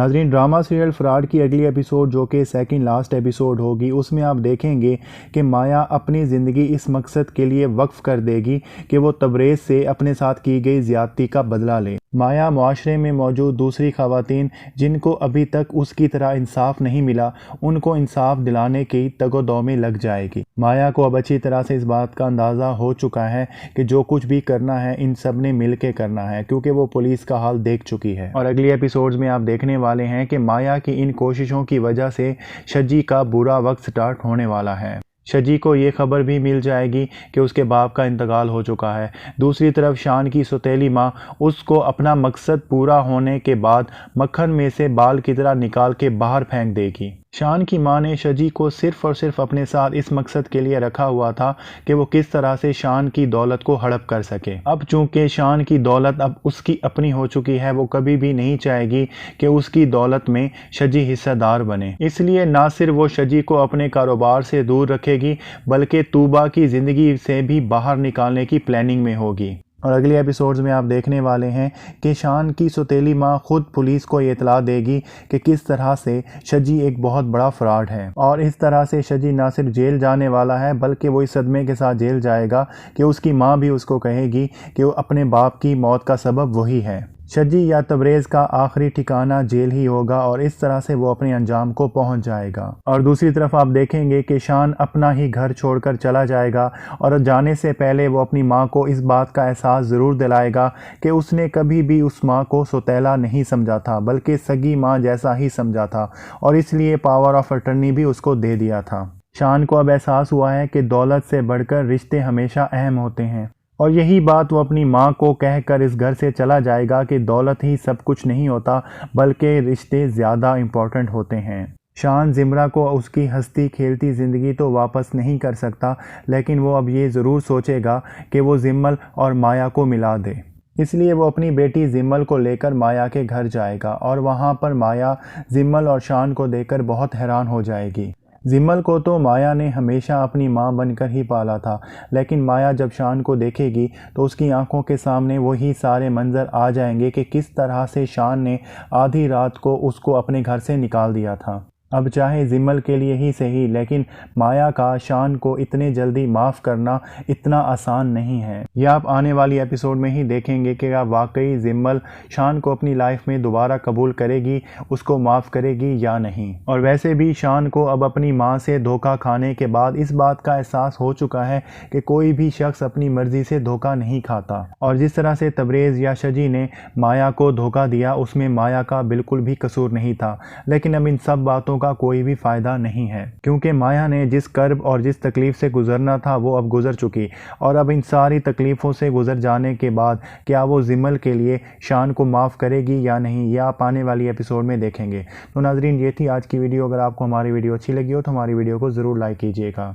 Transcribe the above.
नाज़रीन, drama serial fraud की अगली एपिसोड जो कि सेकंड लास्ट एपिसोड होगी, उसमें आप देखेंगे कि माया अपनी ज़िंदगी इस मकसद के लिए वक्फ़ कर देगी कि वो तबरेज़ से अपने साथ की गई ज़्यादती का बदला ले। माया मुआशरे में मौजूद दूसरी ख़वातीन जिनको अभी तक उसकी तरह इंसाफ नहीं मिला, उनको इंसाफ दिलाने की तगोदौ में लग जाएगी। माया को अब अच्छी तरह से इस बात का अंदाज़ा हो चुका है कि जो कुछ भी करना है इन सब ने मिल के करना है, क्योंकि वो पुलिस का हाल देख चुकी है। और अगली एपिसोड्स में आप देखने वाले हैं कि माया की इन कोशिशों की वजह से शजी का बुरा वक्त स्टार्ट होने वाला है। शजी को ये खबर भी मिल जाएगी कि उसके बाप का इंतकाल हो चुका है। दूसरी तरफ शान की सौतेली माँ उसको अपना मकसद पूरा होने के बाद मक्खन में से बाल की तरह निकाल के बाहर फेंक देगी। शान की माँ ने शजी को सिर्फ और सिर्फ अपने साथ इस मकसद के लिए रखा हुआ था कि वो किस तरह से शान की दौलत को हड़प कर सके। अब चूंकि शान की दौलत अब उसकी अपनी हो चुकी है, वो कभी भी नहीं चाहेगी कि उसकी दौलत में शजी हिस्सेदार बने। इसलिए ना सिर्फ वो शजी को अपने कारोबार से दूर रखेगी, बल्कि तूबा की ज़िंदगी से भी बाहर निकालने की प्लानिंग में होगी। और अगले एपिसोड्स में आप देखने वाले हैं कि शान की सौतेली माँ खुद पुलिस को ये इतला देगी कि किस तरह से शजी एक बहुत बड़ा फ्रॉड है, और इस तरह से शजी ना सिर्फ जेल जाने वाला है बल्कि वो इस सदमे के साथ जेल जाएगा कि उसकी माँ भी उसको कहेगी कि वो अपने बाप की मौत का सबब वही है। शजी या तबरेज़ का आखिरी ठिकाना जेल ही होगा और इस तरह से वो अपने अंजाम को पहुंच जाएगा। और दूसरी तरफ आप देखेंगे कि शान अपना ही घर छोड़कर चला जाएगा और जाने से पहले वो अपनी माँ को इस बात का एहसास ज़रूर दिलाएगा कि उसने कभी भी उस माँ को सौतेला नहीं समझा था, बल्कि सगी माँ जैसा ही समझा था, और इसलिए पावर ऑफ अटर्नी भी उसको दे दिया था। शान को अब एहसास हुआ है कि दौलत से बढ़कर रिश्ते हमेशा अहम होते हैं, और यही बात वो अपनी माँ को कहकर इस घर से चला जाएगा कि दौलत ही सब कुछ नहीं होता, बल्कि रिश्ते ज़्यादा इम्पोर्टेंट होते हैं। शान ज़िमरा को उसकी हंसती खेलती ज़िंदगी तो वापस नहीं कर सकता, लेकिन वो अब ये ज़रूर सोचेगा कि वो जिम्मल और माया को मिला दे। इसलिए वो अपनी बेटी जिम्मल को लेकर माया के घर जाएगा, और वहाँ पर माया जिम्मल और शान को देखकर बहुत हैरान हो जाएगी। जिम्मल को तो माया ने हमेशा अपनी माँ बनकर ही पाला था, लेकिन माया जब शान को देखेगी तो उसकी आंखों के सामने वही सारे मंजर आ जाएंगे कि किस तरह से शान ने आधी रात को उसको अपने घर से निकाल दिया था। अब चाहे जिम्मल के लिए ही सही, लेकिन माया का शान को इतने जल्दी माफ़ करना इतना आसान नहीं है। यह आप आने वाली एपिसोड में ही देखेंगे कि क्या वाकई जिम्मल शान को अपनी लाइफ में दोबारा कबूल करेगी, उसको माफ़ करेगी या नहीं। और वैसे भी शान को अब अपनी माँ से धोखा खाने के बाद इस बात का एहसास हो चुका है कि कोई भी शख्स अपनी मर्ज़ी से धोखा नहीं खाता, और जिस तरह से तबरेज़ या शजी ने माया को धोखा दिया उसमें माया का बिल्कुल भी कसूर नहीं था। लेकिन अब इन सब बातों का कोई भी फायदा नहीं है, क्योंकि माया ने जिस कर्ब और जिस तकलीफ से गुजरना था वो अब गुजर चुकी, और अब इन सारी तकलीफ़ों से गुजर जाने के बाद क्या वो जिम्मल के लिए शान को माफ़ करेगी या नहीं, यह आप आने वाली एपिसोड में देखेंगे। तो नाजरीन, ये थी आज की वीडियो। अगर आपको हमारी वीडियो अच्छी लगी हो तो हमारी वीडियो को ज़रूर लाइक कीजिएगा।